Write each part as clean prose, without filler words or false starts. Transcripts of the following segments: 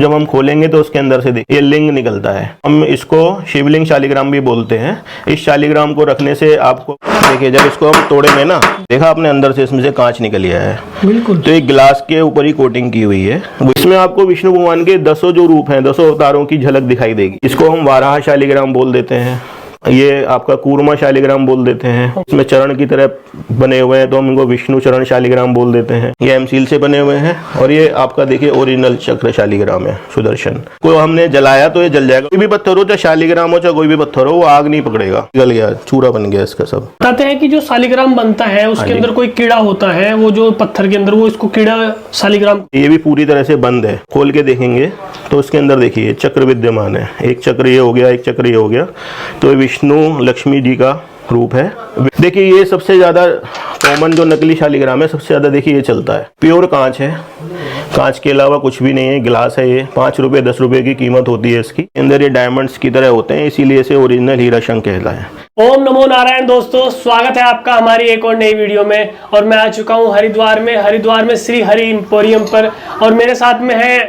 जब हम खोलेंगे तो उसके अंदर से देखिए लिंग निकलता है। हम इसको शिवलिंग शालिग्राम भी बोलते हैं। इस शालिग्राम को रखने से आपको देखिए, जब इसको हम तोड़ेंगे ना, देखा आपने अंदर से इसमें से कांच निकल आया है। बिल्कुल। तो एक ग्लास के ऊपर ही कोटिंग की हुई है। इसमें आपको विष्णु भगवान के 10 जो रूप हैं, 10 अवतारों की झलक दिखाई देगी। इसको हम वाराह शालिग्राम बोल देते हैं, ये आपका कूर्मा शालिग्राम बोल देते हैं। इसमें चरण की तरह बने हुए हैं तो हम इनको विष्णु चरण शालिग्राम बोल देते हैं। ये एमसील से बने हुए हैं। और ये आपका देखिए ओरिजिनल चक्र शालिग्राम है, सुदर्शन को हमने जलाया तो ये जल जाएगा। कोई भी पत्थर हो, चाहे शालिग्राम हो चाहे कोई भी पत्थर हो, वो आग नहीं पकड़ेगा। जल गया, चूरा बन गया इसका सब। बताते हैं कि जो शालिग्राम बनता है उसके अंदर कोई कीड़ा होता है, वो जो पत्थर के अंदर, वो इसको कीड़ा शालिग्राम। ये भी पूरी तरह से बंद है। खोल के देखेंगे तो उसके अंदर देखिए चक्र विद्यमान है। एक चक्र ये हो गया, एक चक्र ये हो गया। तो विष्णु लक्ष्मी जी का रूप है। देखिए ये सबसे ज्यादा कॉमन जो नकली शालिग्राम है, सबसे ज्यादा देखिए ये चलता है। प्योर कांच है, कांच के अलावा कुछ भी नहीं है। गिलास है ये, 5 रुपए 10 रुपए की कीमत होती है इसकी। अंदर ये डायमंड्स की तरह होते हैं, इसीलिए इसे ओरिजिनल हीरा शंख कहता है। ओम नमो नारायण। दोस्तों स्वागत है आपका हमारी एक और नई वीडियो में। और मैं आ चुका हूँ हरिद्वार में श्री हरि एम्पोरियम पर। और मेरे साथ में है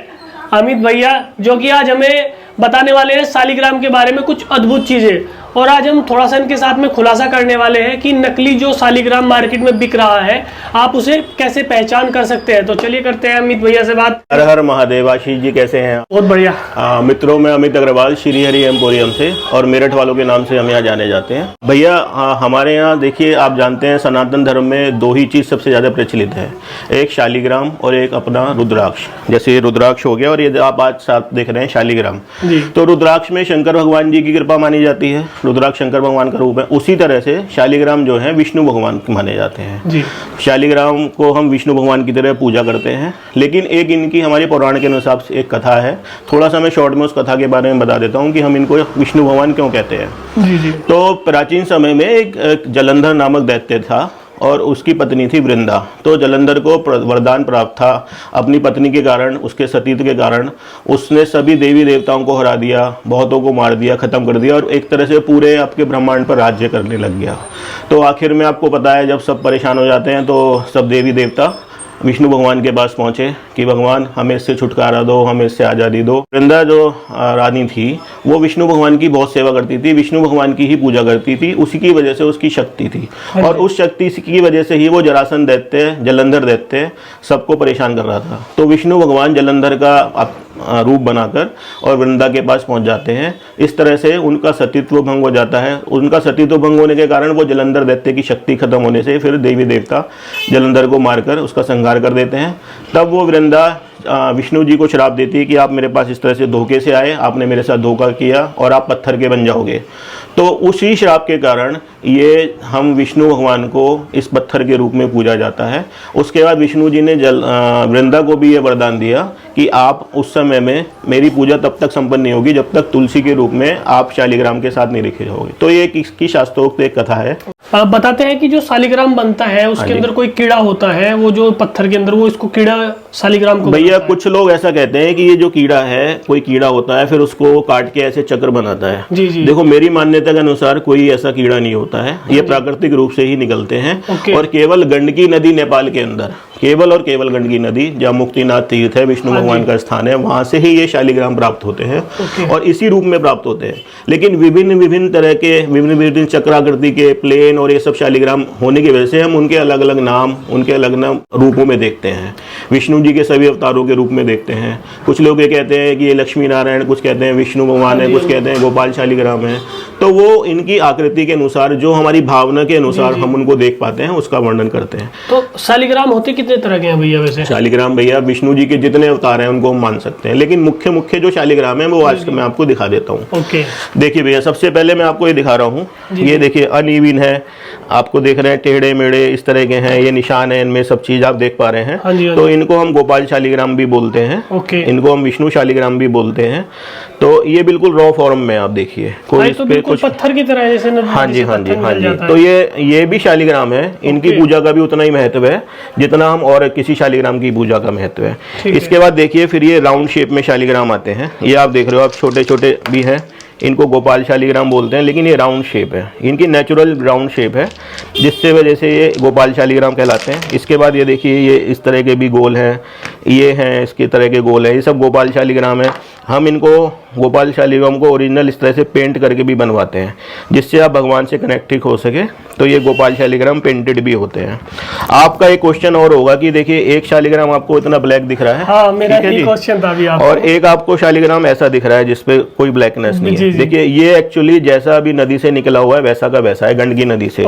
अमित भैया, जो कि आज हमें बताने वाले हैं शालिग्राम के बारे में कुछ अद्भुत चीजें। और आज हम थोड़ा सा इनके साथ में खुलासा करने वाले हैं कि नकली जो शालिग्राम मार्केट में बिक रहा है, आप उसे कैसे पहचान कर सकते हैं। तो चलिए करते हैं अमित भैया से बात। हर हर महादेव। आशीष जी कैसे हैं? बहुत बढ़िया। मित्रों, मैं अमित अग्रवाल, श्री हरि एम्पोरियम से, और मेरठ वालों के नाम से हम यहाँ जाने जाते हैं। भैया हमारे यहाँ देखिए, आप जानते हैं सनातन धर्म में 2 ही चीज़ सबसे ज़्यादा प्रचलित है, एक शालिग्राम और एक अपना रुद्राक्ष। जैसे रुद्राक्ष हो गया और ये आप आज साथ देख रहे हैं शालिग्राम। तो रुद्राक्ष में शंकर भगवान जी की कृपा मानी जाती है, रुद्राक्ष शंकर भगवान का रूप है। उसी तरह से शालिग्राम जो है विष्णु भगवान माने जाते हैं जी। शालिग्राम को हम विष्णु भगवान की तरह पूजा करते हैं। लेकिन एक इनकी हमारे पुराण के अनुसार से एक कथा है, थोड़ा सा मैं शॉर्ट में उस कथा के बारे में बता देता हूँ कि हम इनको विष्णु भगवान क्यों कहते हैं। जी जी। तो प्राचीन समय में एक जलंधर नामक दैत्य था और उसकी पत्नी थी वृंदा। तो जलंधर को वरदान प्राप्त था अपनी पत्नी के कारण, उसके सतीत्व के कारण। उसने सभी देवी देवताओं को हरा दिया, बहुतों को मार दिया, खत्म कर दिया, और एक तरह से पूरे आपके ब्रह्मांड पर राज्य करने लग गया। तो आखिर में आपको पता है, जब सब परेशान हो जाते हैं तो सब देवी देवता विष्णु भगवान के पास पहुंचे कि भगवान हमें इससे छुटकारा दो, हमें इससे आज़ादी दो। वृंदा जो रानी थी वो विष्णु भगवान की बहुत सेवा करती थी, विष्णु भगवान की ही पूजा करती थी। उसी की वजह से उसकी शक्ति थी, और उस शक्ति की वजह से ही वो जरासन दैत्य, जलंधर दैत्य सबको परेशान कर रहा था। तो विष्णु भगवान जलंधर का रूप बनाकर और वृंदा के पास पहुंच जाते हैं। इस तरह से उनका सतीत्व भंग हो जाता है। उनका सतीत्व भंग होने के कारण वो जलंधर दैत्य की शक्ति खत्म होने से फिर देवी देवता जलंधर को मारकर उसका संहार कर देते हैं। तब वो वृंदा विष्णु जी को श्राप देती है कि आप मेरे पास इस तरह से धोखे से आए, आपने मेरे साथ धोखा किया और आप पत्थर के बन जाओगे। तो उसी श्राप के कारण ये हम विष्णु भगवान को इस पत्थर के रूप में पूजा जाता है। उसके बाद विष्णु जी ने वृंदा को भी ये वरदान दिया कि आप उस समय में मेरी पूजा तब तक संपन्न नहीं होगी जब तक तुलसी के रूप में आप शालिग्राम के साथ नहीं लिखे जाओगे। तो ये इसकी शास्त्रोक्त एक कथा है। आप बताते हैं कि जो शालिग्राम बनता है उसके अंदर कोई कीड़ा होता है, वो जो पत्थर के अंदर, वो इसको कीड़ा शालिग्राम को। भैया कुछ लोग ऐसा कहते हैं कि ये जो कीड़ा है, कोई कीड़ा होता है फिर उसको काट के ऐसे चक्र बनाता है। जी जी। देखो मेरी मान्यता के अनुसार कोई ऐसा कीड़ा नहीं होता है, ये प्राकृतिक रूप से ही निकलते हैं। और केवल गंडकी नदी नेपाल के अंदर, केवल और केवल गंडकी नदी जहाँ मुक्तिनाथ तीर्थ है, विष्णु भगवान का स्थान है, वहां से ही ये शालिग्राम प्राप्त होते हैं और इसी रूप में प्राप्त होते हैं। लेकिन विभिन्न तरह के विभिन्न चक्राकृति के प्लेन और ये सब शालिग्राम होने की वजह से हम उनके अलग अलग नाम, उनके अलग अलग रूपों में देखते हैं। विष्णु जी के सभी अवतारों के रूप में देखते हैं। कुछ लोग ये कहते हैं कि ये लक्ष्मी नारायण, कुछ कहते हैं विष्णु भगवान है, कुछ कहते हैं गोपाल शालिग्राम है। तो वो इनकी आकृति के अनुसार, जो हमारी भावना के अनुसार हम उनको देख पाते हैं, उसका वर्णन करते हैं। तो शालिग्राम होते कितने तरह के हैं भैया वैसे? शालिग्राम भैया विष्णु जी के जितने अवतार हैं उनको हम मान सकते हैं, लेकिन मुख्य जो शालिग्राम है वो आज मैं आपको दिखा देता हूँ। देखिए भैया, सबसे पहले मैं आपको ये दिखा रहा हूँ। ये देखिए अनइवन है, आपको देख रहे हैं टेढ़े मेढ़े इस तरह के हैं, ये निशान है, इनमें सब चीज आप देख पा रहे हैं। तो इनको हम गोपाल शालिग्राम भी बोलते हैं, इनको हम विष्णु शालिग्राम भी बोलते हैं। तो ये बिल्कुल रॉ फॉर्म में आप देखिए, कोई तो बिल्कुल पत्थर की तरह जैसे। हाँ जी हाँ जी हाँ जी। तो ये भी शालिग्राम है, इनकी पूजा का भी उतना ही महत्व है जितना हम और किसी शालिग्राम की पूजा का महत्व है। इसके बाद देखिए फिर ये राउंड शेप में शालिग्राम आते हैं। ये आप देख रहे हो, आप छोटे छोटे भी हैं, इनको गोपाल शालिग्राम बोलते हैं, लेकिन ये राउंड शेप है, इनकी नेचुरल राउंड शेप है, जिससे वजह से ये गोपाल शालिग्राम कहलाते हैं। इसके बाद ये देखिए, ये इस तरह के भी गोल हैं, ये हैं इसकी तरह के गोल है, ये सब गोपाल शालिग्राम है। हम इनको गोपाल शालिग्राम को ओरिजिनल इस तरह से पेंट करके भी बनवाते हैं जिससे आप भगवान से कनेक्ट हो सके, तो ये गोपाल शालिग्राम पेंटेड भी होते हैं। आपका एक क्वेश्चन और होगा कि देखिए एक शालिग्राम आपको इतना ब्लैक दिख रहा है, हाँ मेरा ही क्वेश्चन था अभी आपको, और एक आपको शालिग्राम ऐसा दिख रहा है जिसपे कोई ब्लैकनेस नहीं है। देखिए ये एक्चुअली जैसा अभी नदी से निकला हुआ है वैसा का वैसा है, गंडकी नदी से।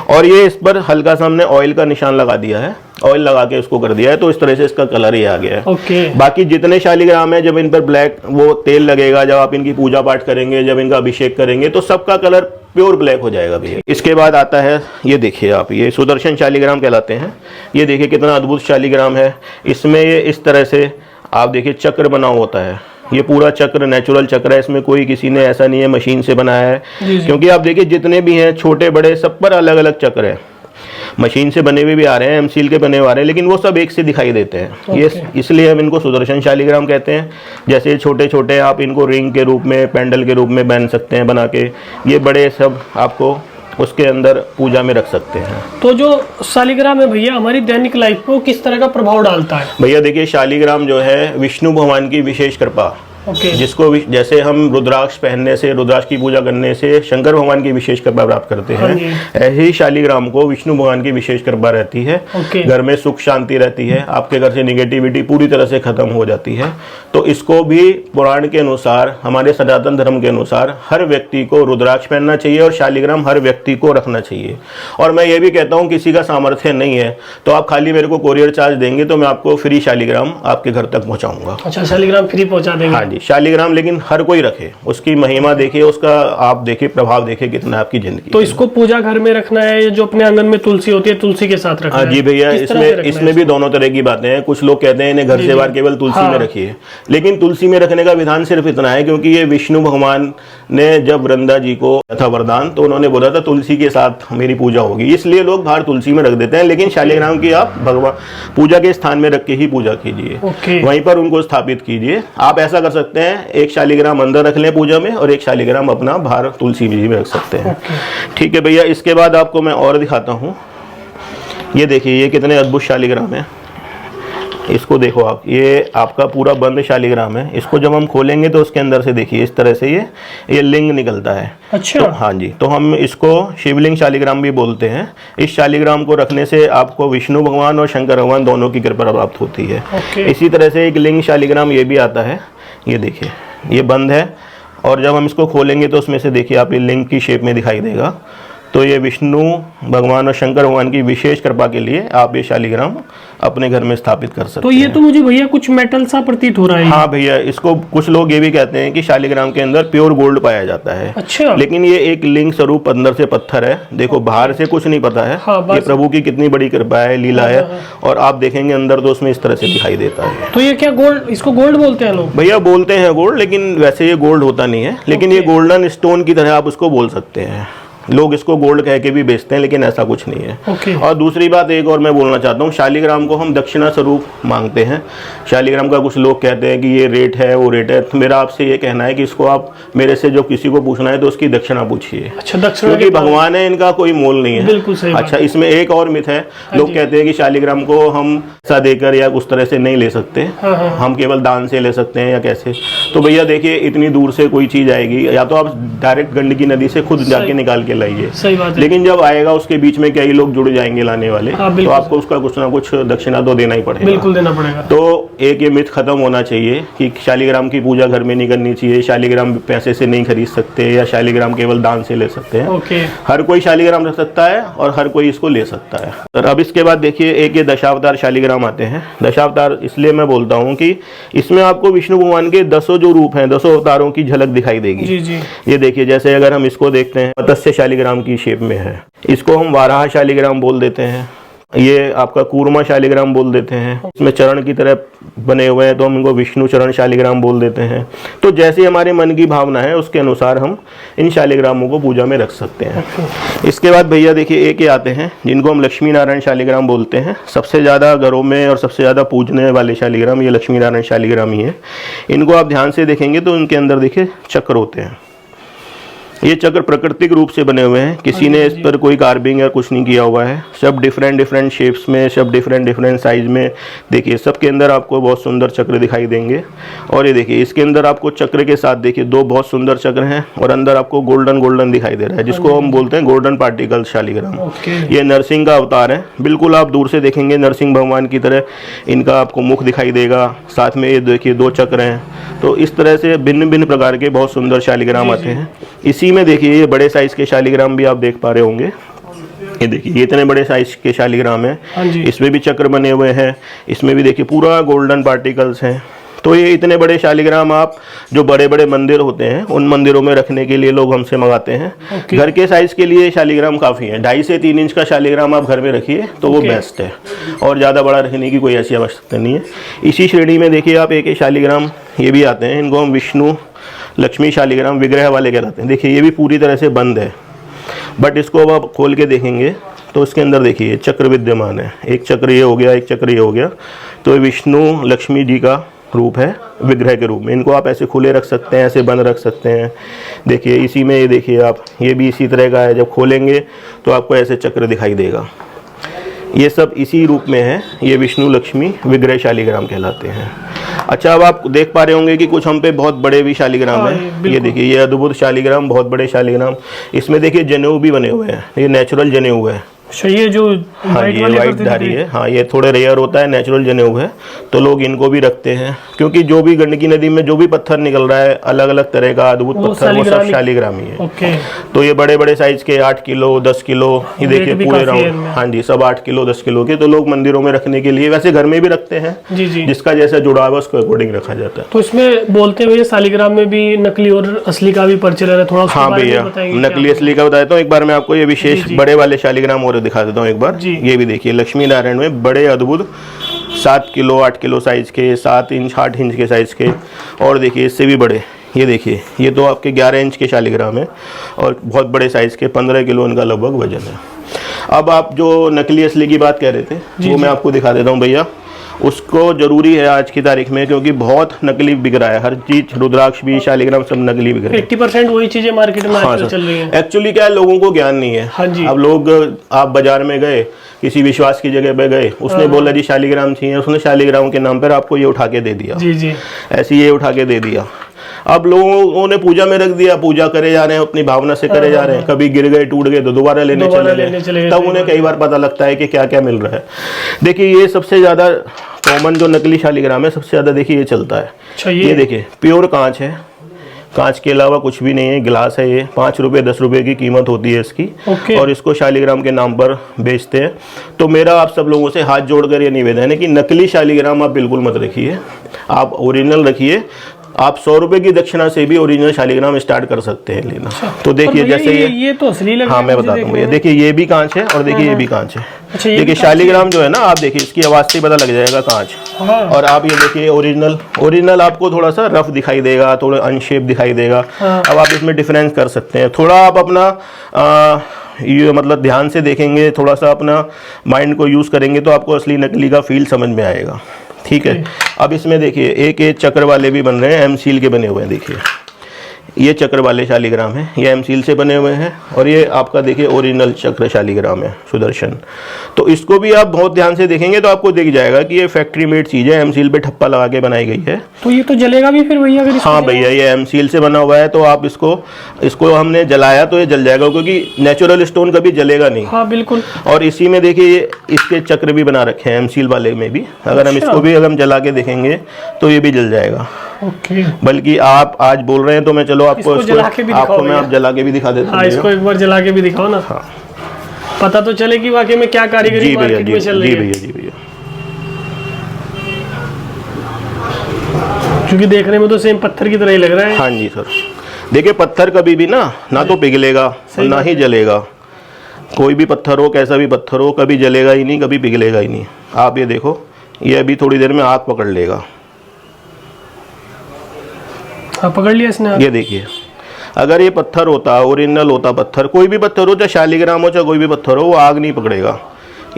और ये इस पर हल्का सा हमने ऑयल का निशान लगा दिया है, ऑयल लगा के इसको कर दिया है, तो इस तरह से इसका कलर ही आ गया है। बाकी जितने शालिग्राम है जब इन पर ब्लैक वो तेल लगेगा, जब आप इनकी पूजा पाठ करेंगे, जब इनका अभिषेक करेंगे, तो सबका कलर प्योर ब्लैक हो जाएगा भैया। इसके बाद आता है ये देखिए आप, ये सुदर्शन शालिग्राम कहलाते हैं। ये देखिए कितना अद्भुत शालिग्राम है। इसमें ये इस तरह से आप देखिए चक्र बना होता है, ये पूरा चक्र नेचुरल चक्र है, इसमें कोई किसी ने ऐसा नहीं है मशीन से बनाया है। क्योंकि आप देखिए जितने भी हैं छोटे बड़े सब पर अलग अलग चक्र है, मशीन से बने हुए भी आ रहे हैं, एमसील के बने हुए आ रहे हैं, लेकिन वो सब एक से दिखाई देते हैं। ये इसलिए हम इनको सुदर्शन शालिग्राम कहते हैं। जैसे छोटे छोटे आप इनको रिंग के रूप में, पेंडल के रूप में पहन सकते हैं बना के, ये बड़े सब आपको उसके अंदर पूजा में रख सकते हैं। तो जो शालिग्राम है भैया हमारी दैनिक लाइफ को किस तरह का प्रभाव डालता है? भैया देखिए शालिग्राम जो है विष्णु भगवान की विशेष कृपा, जिसको जैसे हम रुद्राक्ष पहनने से, रुद्राक्ष की पूजा करने से शंकर भगवान की विशेष कृपा प्राप्त करते हैं, ऐसे ही शालिग्राम को विष्णु भगवान की विशेष कृपा रहती है। घर में सुख शांति रहती है, आपके घर से निगेटिविटी पूरी तरह से खत्म हो जाती है। तो इसको भी पुराण के अनुसार, हमारे सनातन धर्म के अनुसार हर व्यक्ति को रुद्राक्ष पहनना चाहिए और शालिग्राम हर व्यक्ति को रखना चाहिए। और मैं ये भी कहता हूँ किसी का सामर्थ्य नहीं है तो आप खाली मेरे को कोरियर चार्ज देंगे तो मैं आपको फ्री शालिग्राम आपके घर तक पहुँचाऊंगा। अच्छा, शालिग्राम फ्री पहुँचा देंगे? शालिग्राम, लेकिन हर कोई रखे, उसकी महिमा देखिए, उसका आप देखिए प्रभाव देखिए कितना आपकी जिंदगी। तो इसको पूजा घर में रखना है, जो अपने आंगन में तुलसी होती है तुलसी के साथ रखना है? जी भैया, इसमें भी दोनों तरह की बातें हैं। कुछ लोग कहते हैं इन्हें घर से बाहर केवल तुलसी में रखिए, लेकिन तुलसी में रखने का विधान सिर्फ इतना है क्योंकि ये विष्णु भगवान ने जब वृंदा जी को था वरदान तो उन्होंने बोला था तुलसी के साथ मेरी पूजा होगी, इसलिए लोग बाहर तुलसी में रख देते हैं। लेकिन शालिग्राम की आप भगवान पूजा के स्थान में रख के ही पूजा कीजिए, वहीं पर उनको स्थापित कीजिए। आप ऐसा कर सकते हैं, एक शालिग्राम अंदर रख लें पूजा में और एक शालिग्राम अपना बाहर तुलसी जी में रख सकते हैं। ठीक है भैया, इसके बाद आपको मैं और दिखाता हूँ। ये देखिए ये कितने अद्भुत शालिग्राम है, इसको देखो आप, ये आपका पूरा बंद शालिग्राम है। इसको जब हम खोलेंगे तो उसके अंदर से देखिए इस तरह से ये लिंग निकलता है। अच्छा। तो हाँ जी, तो हम इसको शिवलिंग शालिग्राम भी बोलते हैं। इस शालिग्राम को रखने से आपको विष्णु भगवान और शंकर भगवान दोनों की कृपा प्राप्त होती है। इसी तरह से एक लिंग शालिग्राम ये भी आता है, ये देखिए ये बंद है और जब हम इसको खोलेंगे तो उसमें से देखिए आप ये लिंग की शेप में दिखाई देगा। तो ये विष्णु भगवान और शंकर भगवान की विशेष कृपा के लिए आप ये शालिग्राम अपने घर में स्थापित कर सकते हैं। तो ये तो मुझे भैया कुछ मेटल सा प्रतीत हो रहा है। हाँ भैया, इसको कुछ लोग ये भी कहते हैं कि शालिग्राम के अंदर प्योर गोल्ड पाया जाता है। अच्छा। लेकिन ये एक लिंग स्वरूप अंदर से पत्थर है, देखो बाहर से कुछ नहीं पता है। ये प्रभु की कितनी बड़ी कृपा है, लीला है। और आप देखेंगे अंदर तो उसमें इस तरह से दिखाई देता है। तो ये क्या गोल्ड, इसको गोल्ड बोलते हैं लोग? भैया बोलते हैं गोल्ड, लेकिन वैसे ये गोल्ड होता नहीं है, लेकिन ये गोल्डन स्टोन की तरह आप उसको बोल सकते हैं। लोग इसको गोल्ड कह के भी बेचते हैं, लेकिन ऐसा कुछ नहीं है। और दूसरी बात एक और मैं बोलना चाहता हूँ, शालिग्राम को हम दक्षिणा स्वरूप मांगते हैं। शालिग्राम का कुछ लोग कहते हैं कि ये रेट है वो रेट है, तो मेरा आपसे ये कहना है कि इसको आप मेरे से जो किसी को पूछना है तो उसकी दक्षिणा पूछिए। अच्छा, दक्षिणा क्योंकि भगवान है, इनका कोई मोल नहीं है। बिल्कुल सही। अच्छा, इसमें एक और मिथ है, लोग कहते हैं कि शालिग्राम को हम पैसा देकर या उस तरह से नहीं ले सकते, हम केवल दान से ले सकते हैं या कैसे। तो भैया देखिए इतनी दूर से कोई चीज आएगी, या तो आप डायरेक्ट गंडकी नदी से खुद जाके निकाल के लाइए, सही बात है। लेकिन जब आएगा उसके बीच में कई लोग जुड़ जाएंगे लाने वाले, तो आपको उसका कुछ ना कुछ दक्षिणा तो देना ही पड़ेगा। बिल्कुल देना पड़ेगा। तो एक ये मिथ खत्म होना चाहिए कि शालिग्राम की पूजा घर में नहीं करनी चाहिए, शालिग्राम पैसे से नहीं खरीद सकते या शालिग्राम केवल दान से ले सकते हैं। हर कोई शालिग्राम रख सकता है और हर कोई इसको ले सकता है। और अब इसके बाद देखिए एक ये दशावतार शालिग्राम आते हैं। दशावतार इसलिए मैं बोलता हूँ कि इसमें आपको विष्णु भगवान के 10 जो रूप हैं, 10 अवतारों की झलक दिखाई देगी। जी जी। ये देखिए, जैसे अगर हम इसको देखते हैं, मत्स्य शालिग्राम की शेप में है, इसको हम वाराह शालिग्राम बोल देते हैं। ये आपका कूर्मा शालिग्राम बोल देते हैं। इसमें चरण की तरह बने हुए हैं तो हम इनको विष्णु चरण शालिग्राम बोल देते हैं। तो जैसे हमारे मन की भावना है उसके अनुसार हम इन शालिग्रामों को पूजा में रख सकते हैं। इसके बाद भैया देखिए एक ये आते हैं जिनको हम लक्ष्मी नारायण शालिग्राम बोलते हैं। सबसे ज़्यादा घरों में और सबसे ज़्यादा पूजने वाले शालिग्राम ये लक्ष्मी नारायण शालिग्राम ही है। इनको आप ध्यान से देखेंगे तो इनके अंदर देखिए चक्र होते हैं, ये चक्र प्राकृतिक रूप से बने हुए हैं, किसी ने इस पर कोई कार्विंग या कुछ नहीं किया हुआ है। सब डिफरेंट डिफरेंट शेप्स में, सब डिफरेंट डिफरेंट साइज में। देखिए सबके अंदर आपको बहुत सुंदर चक्र दिखाई देंगे। और ये देखिए इसके अंदर आपको चक्र के साथ देखिए दो बहुत सुंदर चक्र हैं और अंदर आपको गोल्डन गोल्डन दिखाई दे रहा है, जिसको हम बोलते हैं गोल्डन पार्टिकल शालिग्राम। ये नरसिंह का अवतार है। बिल्कुल आप दूर से देखेंगे नरसिंह भगवान की तरह इनका आपको मुख दिखाई देगा। साथ में ये देखिए दो चक्र हैं। तो इस तरह से भिन्न भिन्न प्रकार के बहुत सुंदर शालिग्राम आते हैं। इसी में देखिए ये बड़े साइज के शालिग्राम भी आप देख पा रहे होंगे। ये देखिए ये इतने बड़े साइज के शालिग्राम हैं। इसमें भी चक्र बने हुए हैं। इसमें भी देखिए पूरा गोल्डन पार्टिकल्स हैं। तो ये इतने बड़े शालिग्राम आप जो बड़े बड़े मंदिर होते हैं उन मंदिरों में रखने के लिए लोग हमसे मंगाते हैं। घर के साइज के लिए शालिग्राम काफ़ी है। 2.5 से 3 इंच का शालिग्राम आप घर में रखिए तो वो बेस्ट है, और ज़्यादा बड़ा रखने की कोई ऐसी आवश्यकता नहीं है। इसी श्रेणी में देखिए आप एक शालिग्राम ये भी आते हैं, इनको हम विष्णु लक्ष्मी शालिग्राम विग्रह वाले कहलाते हैं। देखिए ये भी पूरी तरह से बंद है, बट इसको अब आप खोल के देखेंगे तो इसके अंदर देखिए चक्र विद्यमान है। एक चक्र ये हो गया, एक चक्र ये हो गया। तो ये विष्णु लक्ष्मी जी का रूप है विग्रह के रूप में। इनको आप ऐसे खुले रख सकते हैं, ऐसे बंद रख सकते हैं। देखिए इसी में ये देखिए आप, ये भी इसी तरह का है। जब खोलेंगे तो आपको ऐसे चक्र दिखाई देगा। ये सब इसी रूप में है। ये विष्णु लक्ष्मी विग्रह शालिग्राम कहलाते हैं। अच्छा, अब आप देख पा रहे होंगे कि कुछ हम पे बहुत बड़े भी शालिग्राम हैं। ये देखिए ये अद्भुत शालिग्राम, बहुत बड़े शालिग्राम। इसमें देखिए जनेऊ भी बने हुए हैं। ये नेचुरल जनेऊ है। ये जो हाँ ये वाइट धारी है। हाँ ये थोड़े रेयर होता है, नेचुरल जनेऊ है। तो लोग इनको भी रखते हैं, क्योंकि जो भी गंडकी नदी में जो भी पत्थर निकल रहा है अलग अलग तरह का अद्भुत पत्थर, वो सब शालिग्राम ही है। तो ये बड़े बड़े साइज के 8 किलो 10 किलो, ये देखिए पूरे राउंड। हाँ जी, सब 8 किलो 10 किलो के। तो लोग मंदिरों में रखने के लिए, वैसे घर में भी रखते हैं, जिसका जैसा जुड़ाव है उसके अकॉर्डिंग रखा जाता है। तो इसमें बोलते हुए शालिग्राम में भी नकली और असली का भी प्रचलन है, थोड़ा हाँ भैया, नकली असली का बताता हूँ। एक बार मैं आपको ये विशेष बड़े वाले शालिग्राम और दिखा देता हूँ एक बार। ये भी देखिए लक्ष्मी नारायण में बड़े अद्भुत 7 किलो 8 किलो साइज के, 7 इंच 8 इंच के साइज के। और देखिए इससे भी बड़े, ये देखिए ये तो आपके 11 इंच के शालिग्राम है और बहुत बड़े साइज के, 15 किलो इनका लगभग वजन है। अब आप जो नकली असली की बात कह रहे थे वो मैं आपको दिखा देता हूँ भैया। उसको जरूरी है आज की तारीख में, क्योंकि बहुत नकली बिक रहा है हर चीज। रुद्राक्ष भी, शालिग्राम सब नकली बिक रहे हैं। 80% वही चीजें मार्केट में आजकल चल रही हैं। एक्चुअली क्या है, लोगों को ज्ञान नहीं है। हाँ जी। अब लोग, आप बाजार में गए, किसी विश्वास की जगह पे गए, उसने बोला जी शालिग्राम चाहिए, उसने शालिग्राम के नाम पर आपको ये उठा के दे दिया। जी। ऐसे ये उठा के दे दिया। अब लोगों ने पूजा में रख दिया, पूजा करे जा रहे हैं, अपनी भावना से करे जा रहे हैं। कभी गिर गए, टूट गए तो दोबारा लेने चले गए। तब उन्हें कई बार पता लगता है कि क्या क्या मिल रहा है। देखिए ये सबसे ज्यादा कॉमन जो नकली शालिग्राम है, सबसे ज्यादा देखिए ये चलता है। ये देखिए प्योर कांच है, कांच के अलावा कुछ भी नहीं है, गिलास है। ये 5 रुपए 10 रुपए की कीमत होती है इसकी। और इसको शालिग्राम के नाम पर बेचते हैं। तो मेरा आप सब लोगों से हाथ जोड़कर ये निवेदन है कि नकली शालिग्राम आप बिल्कुल मत रखिए, आप ओरिजिनल रखिए। आप 100 रुपए की दक्षिणा से भी ओरिजिनल शालिग्राम स्टार्ट कर सकते हैं लेना। तो देखिए जैसे ये तो असली लग रहा है। हाँ मैं बता दूंगा। ये देखिए ये भी कांच है और देखिए ये भी कांच है। देखिए शालिग्राम जो है ना, आप देखिए इसकी आवाज से पता लग जाएगा कांच। और आप ये देखिए ओरिजिनल आपको थोड़ा सा रफ दिखाई देगा, थोड़ा अनशेप दिखाई देगा। अब आप इसमें डिफरेंस कर सकते हैं। थोड़ा आप अपना ये मतलब ध्यान से देखेंगे, थोड़ा सा अपना माइंड को यूज करेंगे तो आपको असली नकली का फील समझ में आएगा। ठीक है। अब इसमें देखिए एक चक्र वाले भी बन रहे हैं, एम सील के बने हुए हैं। देखिए ये चक्र वाले शालिग्राम है, ये एम सील से बने हुए हैं। और ये आपका देखिए ओरिजिनल चक्र शालिग्राम है, सुदर्शन। तो इसको भी आप बहुत ध्यान से देखेंगे तो आपको दिख जाएगा कि ये फैक्ट्री मेड चीज़ है, एम सील पे ठप्पा लगा के बनाई गई है। तो ये तो जलेगा भी फिर भैया? हाँ भैया, ये एम सील से बना हुआ है। तो आप इसको हमने जलाया तो ये जल जाएगा, क्योंकि नेचुरल स्टोन कभी जलेगा नहीं। हाँ बिल्कुल। और इसी में देखिए इसके चक्र भी बना रखे हैं एम सील वाले में भी। अगर हम इसको भी हम जला के देखेंगे तो ये भी जल जाएगा। बल्कि आप आज बोल रहे हैं तो मैं चलो आपको मैं जला के भी दिखा देता हूँ। इसको एक बार जला के भी दिखाओ ना। हाँ। पता तो चले कि वाकई में क्या कारीगरी मार्केट में चल रही है। जी भैया। क्योंकि देखने में तो सेम पत्थर की तरह ही लग रहा है। हाँ जी सर। देखिए पत्थर कभी भी ना तो पिघलेगा ना ही जलेगा। कोई भी पत्थर हो, कैसा भी पत्थर हो, कभी जलेगा ही नहीं, कभी पिघलेगा ही नहीं। आप ये देखो, ये अभी थोड़ी देर में आग पकड़ लेगा। पकड़ लिया इसने। ये देखिए, अगर ये पत्थर होता, ओरिजिनल होता पत्थर, कोई भी पत्थर हो, चाहे शालिग्राम हो चाहे कोई भी पत्थर हो, वो आग नहीं पकड़ेगा।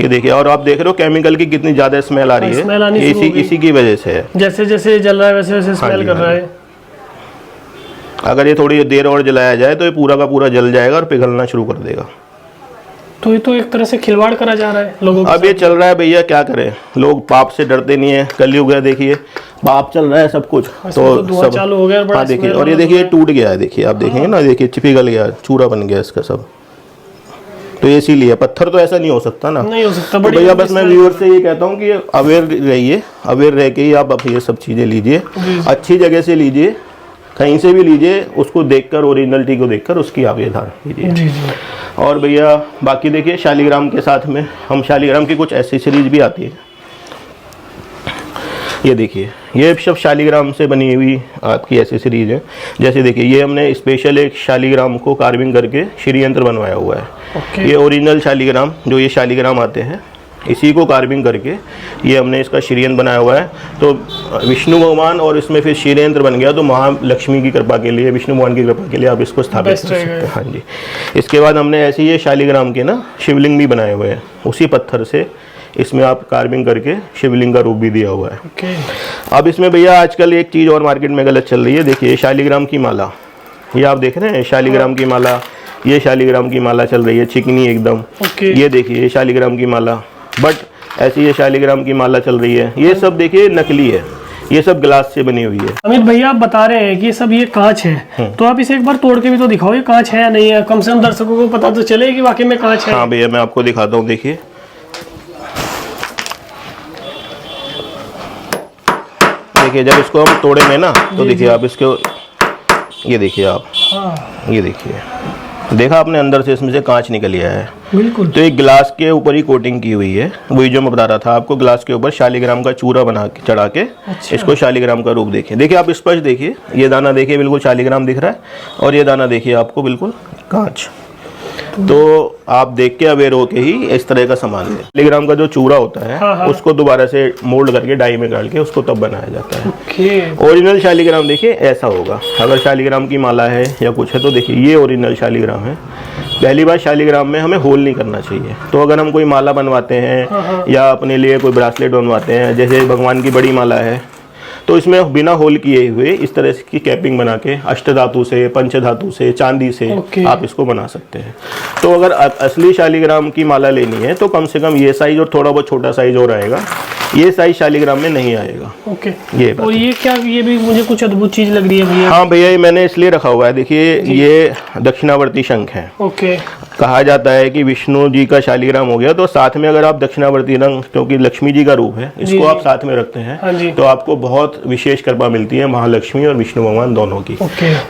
ये देखिए, और आप देख रहे हो केमिकल की कितनी ज्यादा स्मेल आ रही है, इसी की वजह से है। जैसे जैसे जल रहा है वैसे वैसे स्मेल कर रहा है। अगर ये थोड़ी देर और जलाया जाए तो ये पूरा का पूरा जल जाएगा और पिघलना शुरू कर देगा। तो ये तो एक तरह से खिलवाड़ करा जा रहा है लोगों के अब ये चल रहा है भैया, क्या करें, लोग पाप से डरते नहीं है। कलयुग है, देखिए पाप चल रहा है सब कुछ। तो धुआं चालू हो गया, बड़ा हाँ देखिए, smell और ये वाला देखिए टूट गया है, देखिए आप देखेंगे ना, देखिए पिघल गया, चूरा बन गया इसका सब। तो ये इसीलिए पत्थर तो ऐसा नहीं हो सकता ना, नहीं हो सकता। तो बड़ी भैया बस मैं व्यूअर से ये कहता हूँ कि अवेयर रहिए, अवेयर रह के ही आप ये सब चीज़ें लीजिए, अच्छी जगह से लीजिए, कहीं से भी लीजिए, उसको देखकर, ओरिजिनलिटी को देखकर उसकी आप ये धारण कीजिए। जी जी। और भैया बाकी देखिए शालीग्राम के साथ में हम शालीग्राम की कुछ एसेसरीज भी आती है। ये देखिए, ये सब शालीग्राम से बनी हुई आपकी एसेसरीज है। जैसे देखिए, ये हमने स्पेशल एक शालीग्राम को कार्विंग करके श्री यंत्र बनवाया हुआ है। ये ओरिजिनल शालीग्राम, जो ये शालीग्राम आते हैं, इसी को कार्विंग करके ये हमने इसका श्रीयंत्र बनाया हुआ है। तो विष्णु भगवान और इसमें फिर श्रीयंत्र बन गया, तो महालक्ष्मी की कृपा के लिए, विष्णु भगवान की कृपा के लिए आप इसको स्थापित कर सकते हैं। हाँ जी। इसके बाद हमने ऐसे ही ये शालीग्राम के ना शिवलिंग भी बनाए हुए हैं, उसी पत्थर से इसमें आप कार्विंग करके शिवलिंग का रूप भी दिया हुआ है। अब इसमें भैया आजकल एक चीज़ और मार्केट में गलत चल रही है। देखिए शालीग्राम की माला, ये आप देख रहे हैं शालीग्राम की माला, ये शालीग्राम की माला चल रही है चिकनी एकदम। ये देखिए ये शालीग्राम की माला, बट ऐसी ये शालीग्राम की माला चल रही है। ये सब देखिए नकली है, ये सब ग्लास से बनी हुई है। अमित भैया आप बता रहे हैं कि ये सब ये कांच है, तो आप इसे एक बार तोड़ के भी तो दिखाओ, ये कांच है या नहीं है, कम से कम दर्शकों को पता तो चले कि वाकई में कांच है। हाँ भैया मैं आपको दिखाता हूँ, देखिए देखिए जब इसको हम तोड़ेंगे ना तो देखिए आप इसको, ये देखिए आप, ये देखिए, देखा आपने अंदर से इसमें से कांच निकल गया है। बिल्कुल। तो एक ग्लास के ऊपर ही कोटिंग की हुई है, वही जो मैं बता रहा था आपको, ग्लास के ऊपर शालीग्राम का चूरा बना के चढ़ा के इसको शालीग्राम का रूप देखिए। देखिए आप स्पष्ट देखिए, ये दाना देखिए बिल्कुल शालीग्राम दिख रहा है, और ये दाना देखिए आपको बिल्कुल कांच। तो आप देख के अवेयर होके ही इस तरह का सामान है। शालीग्राम का जो चूरा होता है उसको दोबारा से मोल्ड करके डाई में डाल के उसको तब बनाया जाता है। ओरिजिनल शालीग्राम देखिए ऐसा होगा। अगर शालीग्राम की माला है या कुछ है तो देखिए ये ओरिजिनल शालीग्राम है। पहली बार शालीग्राम में हमें होल नहीं करना चाहिए। तो अगर हम कोई माला बनवाते हैं या अपने लिए कोई ब्रासलेट बनवाते हैं, जैसे भगवान की बड़ी माला है, तो इसमें बिना होल किए हुए इस तरह की कैपिंग बना के अष्टधातु से, पंचधातु से, चांदी से आप इसको बना सकते हैं। तो अगर असली शालीग्राम की माला लेनी है तो कम से कम ये साइज और थोड़ा बहुत छोटा साइज और आएगा, ये साइज शालीग्राम में नहीं आएगा। ओके। ये और ये क्या, ये भी मुझे कुछ अद्भुत चीज लग रही है भैया। हाँ भैया ये मैंने इसलिए रखा हुआ है, देखिए ये दक्षिणावर्ती शंख है। ओके। कहा जाता है कि विष्णु जी का शालीग्राम हो गया तो साथ में अगर आप दक्षिणावर्ती रंग, क्योंकि लक्ष्मी जी का रूप है, इसको आप साथ में रखते हैं तो आपको बहुत विशेष कृपा मिलती है महालक्ष्मी और विष्णु भगवान दोनों की।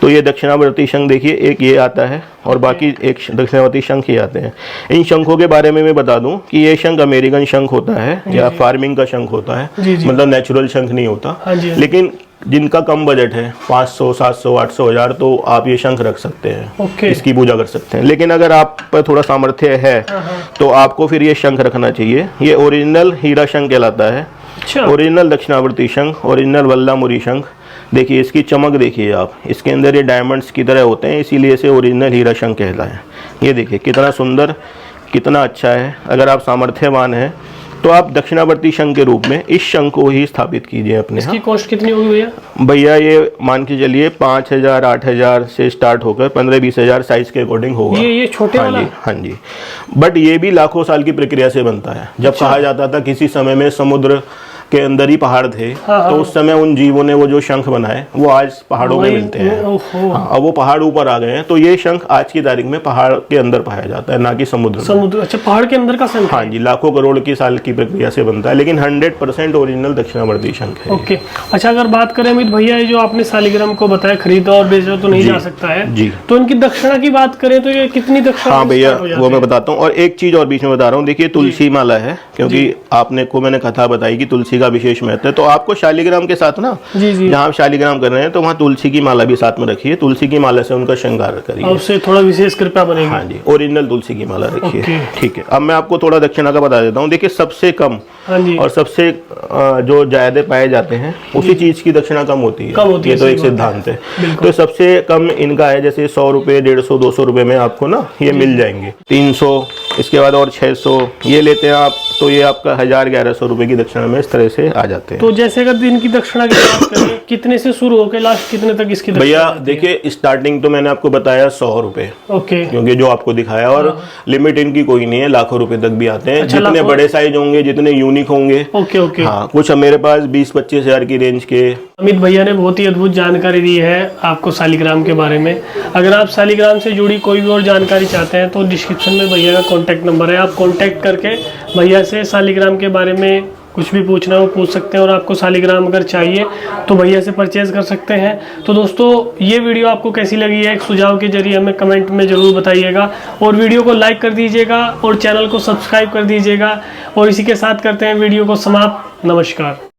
तो ये दक्षिणावर्ती शंख देखिए, एक ये आता है और बाकी एक दक्षिणावर्ती शंख ही आते हैं। इन शंखों के बारे में मैं बता दूं कि ये शंख अमेरिकन शंख होता है या फार्मिंग का शंख होता है, मतलब नेचुरल शंख नहीं होता। लेकिन जिनका कम बजट है 500, 700, 800, 1000, तो आप ये शंख रख सकते हैं, इसकी पूजा कर सकते हैं। लेकिन अगर आप पर थोड़ा सामर्थ्य है तो आपको फिर ये शंख रखना चाहिए। ये ओरिजिनल हीरा शंख कहलाता है, ओरिजिनल दक्षिणावर्ती शंख, ओरिजिनल वल्लामुरी शंख। देखिए इसकी चमक देखिए आप, इसके अंदर ये डायमंड्स की तरह होते हैं, इसीलिए इसे ओरिजिनल हीरा शंख कहता है। ये देखिए कितना सुंदर, कितना अच्छा है। अगर आप सामर्थ्यवान हैं तो आप दक्षिणावर्ती शंख के रूप में इस शंख को ही स्थापित कीजिए अपने। इसकी कॉस्ट कितनी होगी भैया? भैया ये मान के चलिए 5000, 8000 से स्टार्ट होकर 15-20 हजार साइज के अकॉर्डिंग होगा। ये छोटे वाला? हाँ जी। बट ये भी लाखों साल की प्रक्रिया से बनता है। जब कहा जाता था किसी समय में समुद्र के अंदर ही पहाड़ थे, तो उस समय उन जीवों ने वो जो शंख बनाए वो आज पहाड़ों में मिलते हैं। अब वो पहाड़ ऊपर आ गए हैं, तो ये शंख आज की तारीख में पहाड़ के अंदर पाया जाता है, ना कि समुद्र में। अच्छा, पहाड़ के अंदर का शंख? हाँ जी, लाखों करोड़ की साल की प्रक्रिया से बनता है, लेकिन 100% ओरिजिनल दक्षिणावर्ती शंख है। ओके। अच्छा, अगर बात करें अमित भैया, ये जो आपने शालीग्राम को बताया खरीदा और बेचा तो नहीं जा सकता है जी, तो इनकी दक्षिणा की बात करें तो ये कितनी दक्षिणा? हाँ भैया वो मैं बताता हूँ। और एक चीज और बीच में बता रहा हूँ, देखिए तुलसी माला है, क्योंकि आपने को मैंने कथा बताई कि तुलसी का विशेष महत्व है, तो आपको शालीग्राम के साथ ना, जहाँ आप शालीग्राम कर रहे हैं तो वहाँ तुलसी की माला भी साथ में रखिए। तुलसी की माला से उनका श्रृंगार करिए, उससे थोड़ा विशेष कृपा बनेगी। हाँ जी, ओरिजिनल तुलसी की माला रखिए। ठीक है, अब मैं आपको थोड़ा दक्षिणा का बता देता हूँ। देखिए सबसे कम और सबसे जो जायदे पाए जाते हैं उसी चीज की दक्षिणा कम होती है, ये तो एक सिद्धांत है। तो सबसे कम इनका है, जैसे 100 रुपए, 150, 200 रुपए में आपको ना ये मिल जाएंगे। 300, इसके बाद और 600, ये लेते हैं आप तो ये आपका 1000-1100 रुपए की दक्षिणा में इस तरह से आ जाते हैं। तो जैसे अगर दिन की दक्षिणा की बात करें, कितने से शुरू होकर लास्ट कितने तक इसकी दक्षिणा? भैया देखिए, स्टार्टिंग तो मैंने आपको बताया 100 रुपए, ओके, क्योंकि जो आपको दिखाया, और लिमिट इनकी कोई नहीं है, लाखों रुपए तक भी आते हैं। अच्छा, जितने लाखों? बड़े साइज होंगे, जितने यूनिक होंगे। Okay okay. हाँ, कुछ मेरे पास 20-25 हजार की रेंज के। अमित भैया ने बहुत ही अद्भुत जानकारी दी है आपको शालिग्राम के बारे में। अगर आप शालिग्राम से जुड़ी कोई भी और जानकारी चाहते हैं तो डिस्क्रिप्शन में भैया का कॉन्टैक्ट नंबर है, आप कॉन्टैक्ट करके भैया से शालिग्राम के बारे में कुछ भी पूछना हो पूछ सकते हैं, और आपको शालिग्राम अगर चाहिए तो भैया से परचेज कर सकते हैं। तो दोस्तों, ये वीडियो आपको कैसी लगी है, एक सुझाव के जरिए हमें कमेंट में ज़रूर बताइएगा, और वीडियो को लाइक कर दीजिएगा और चैनल को सब्सक्राइब कर दीजिएगा। और इसी के साथ करते हैं वीडियो को समाप्त। नमस्कार।